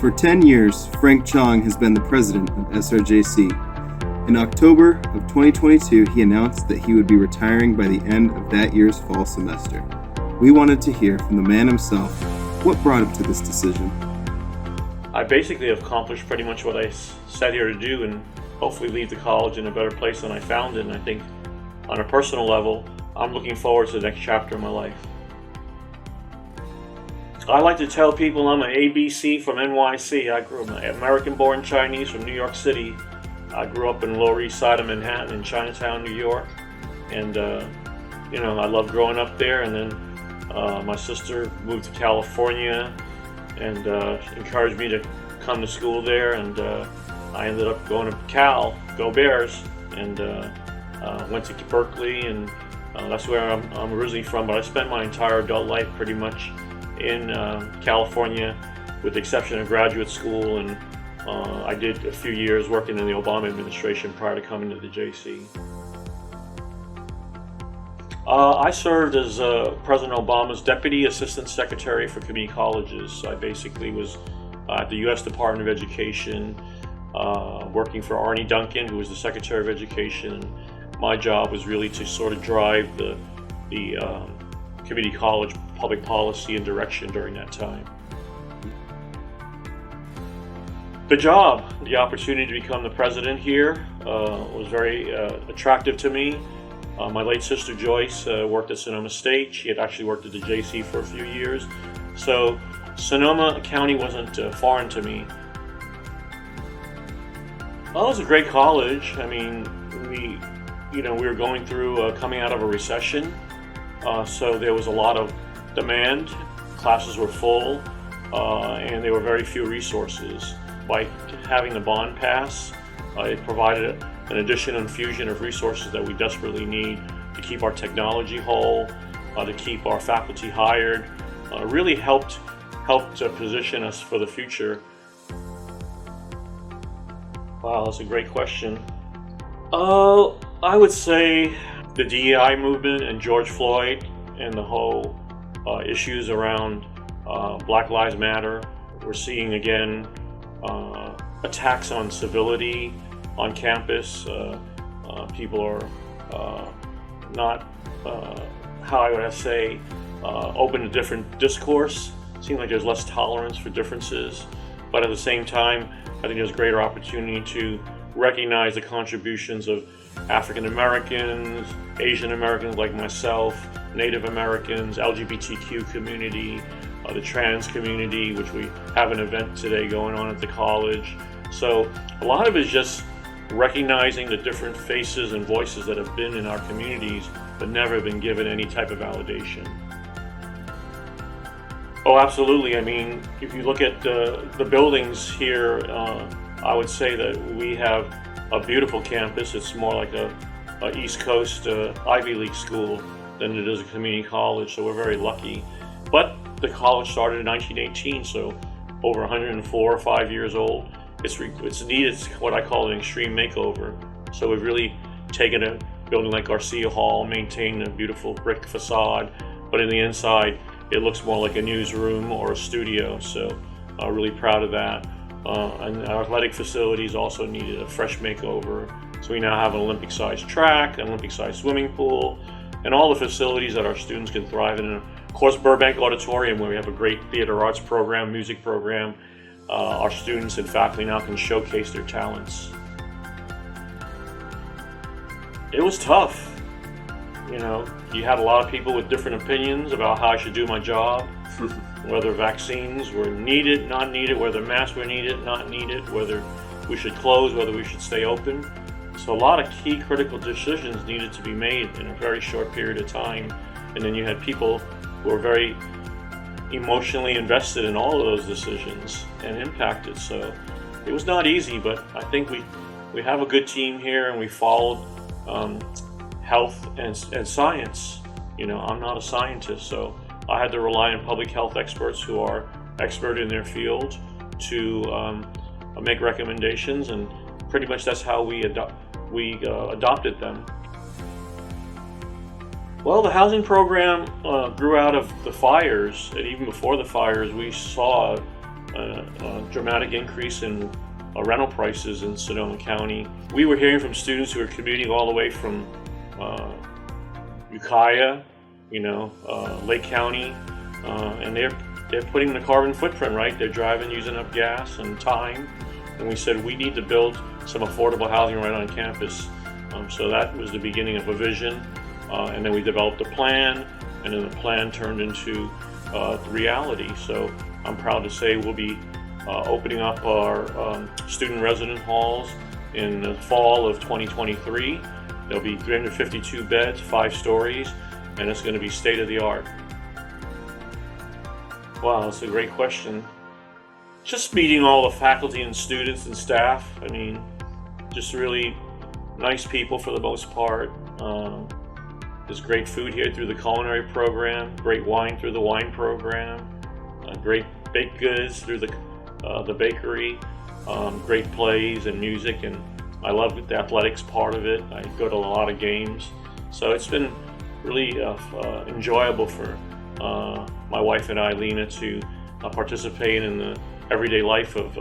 For 10 years, Frank Chong has been the president of SRJC. In October of 2022, he announced that he would be retiring by the end of that year's fall semester. We wanted to hear from the man himself what brought him to this decision. I basically have accomplished pretty much what I set here to do and hopefully leave the college in a better place than I found it. And I think on a personal level, I'm looking forward to the next chapter of my life. I like to tell people I'm an ABC from NYC. I grew up American-born Chinese from New York City. I grew up in the Lower East Side of Manhattan in Chinatown, New York. And, I loved growing up there. And then my sister moved to California and encouraged me to come to school there. And I ended up going to Cal, go Bears, and went to Berkeley. And that's where I'm originally from. But I spent my entire adult life pretty much in California, with the exception of graduate school, and I did a few years working in the Obama administration prior to coming to the JC. I served as President Obama's Deputy Assistant Secretary for Community Colleges. I basically was at the U.S. Department of Education, working for Arne Duncan, who was the Secretary of Education. My job was really to sort of drive the community college public policy and direction during that time. The job, the opportunity to become the president here was very attractive to me. My late sister Joyce worked at Sonoma State. She had actually worked at the JC for a few years. So Sonoma County wasn't foreign to me. Well, it was a great college. I mean, we were going through coming out of a recession. So there was a lot of demand, classes were full, and there were very few resources. By having the bond pass, it provided an additional infusion of resources that we desperately need to keep our technology whole, to keep our faculty hired. Really helped position us for the future. Wow, that's a great question. I would say the DEI movement and George Floyd and the whole issues around Black Lives Matter. We're seeing again attacks on civility on campus. People are not, how would I say, open to different discourse. It seems like there's less tolerance for differences, but at the same time, I think there's greater opportunity to recognize the contributions of African Americans, Asian Americans like myself, Native Americans, LGBTQ community, the trans community, which we have an event today going on at the college. So a lot of it is just recognizing the different faces and voices that have been in our communities but never been given any type of validation. Oh, absolutely. I mean, if you look at the buildings here, I would say that we have a beautiful campus. It's more like a East Coast Ivy League school than it is a community college, so we're very lucky. But the college started in 1918, so over 104 or 5 years old. It's needed what I call an extreme makeover. So we've really taken a building like Garcia Hall, maintained a beautiful brick facade, but in the inside, it looks more like a newsroom or a studio. So really proud of that. And our athletic facilities also needed a fresh makeover. So we now have an Olympic-sized track, an Olympic-sized swimming pool, and all the facilities that our students can thrive in. Of course, Burbank Auditorium, where we have a great theater arts program, music program. Our students and faculty now can showcase their talents. It was tough. You had a lot of people with different opinions about how I should do my job, whether vaccines were needed, not needed, whether masks were needed, not needed, whether we should close, whether we should stay open. So a lot of key critical decisions needed to be made in a very short period of time. And then you had people who were very emotionally invested in all of those decisions and impacted. So it was not easy, but I think we have a good team here, and we followed health and science. I'm not a scientist, so I had to rely on public health experts who are expert in their field to make recommendations, and pretty much that's how we adopted them. Well, the housing program grew out of the fires, and even before the fires, we saw a dramatic increase in rental prices in Sonoma County. We were hearing from students who are commuting all the way from Ukiah, Lake County, and they're putting the carbon footprint, right? They're driving, using up gas and time. And we said we need to build some affordable housing right on campus. So that was the beginning of a vision. And then we developed a plan, and then the plan turned into reality. So I'm proud to say we'll be opening up our student resident halls in the fall of 2023. There'll be 352 beds, 5 stories, and it's going to be state of the art. Wow, that's a great question. Just meeting all the faculty and students and staff. I mean, just really nice people for the most part. There's great food here through the culinary program, great wine through the wine program, great baked goods through the bakery, great plays and music, and I love the athletics part of it. I go to a lot of games, so it's been really enjoyable for my wife and I, Lena, to participate in the everyday life of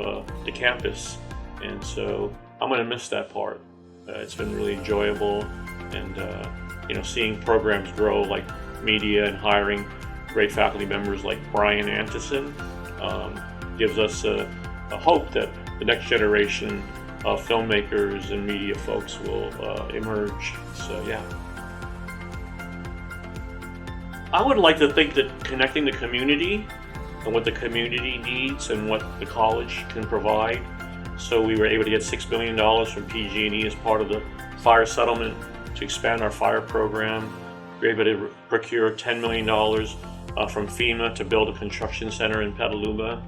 the campus, and so I'm going to miss that part. It's been really enjoyable, and seeing programs grow like media and hiring great faculty members like Brian Antison gives us a hope that the next generation of filmmakers and media folks will emerge. So yeah. I would like to think that connecting the community and what the community needs and what the college can provide. So we were able to get $6 million from PG&E as part of the fire settlement to expand our fire program. We were able to procure $10 million from FEMA to build a construction center in Petaluma.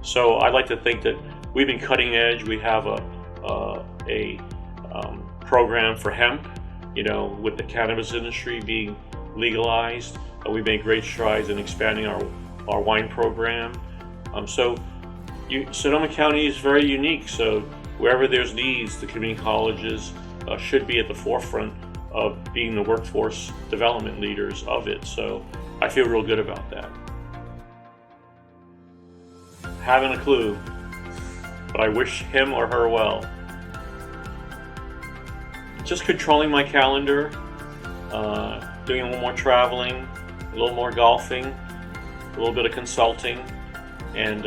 So I'd like to think that we've been cutting edge. We have a program for hemp, with the cannabis industry being legalized. We made great strides in expanding our wine program. Sonoma County is very unique, so wherever there's needs, the community colleges should be at the forefront of being the workforce development leaders of it. So I feel real good about that. Haven't a clue, but I wish him or her well. Just controlling my calendar, doing a little more traveling, a little more golfing, a little bit of consulting, and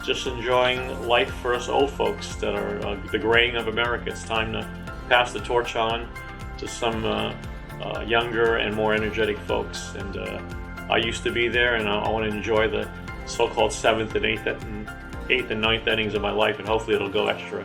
just enjoying life for us old folks that are the graying of America. It's time to pass the torch on to some younger and more energetic folks. And I used to be there, and I want to enjoy the so-called 7th and 8th and 9th innings of my life, and hopefully it'll go extra.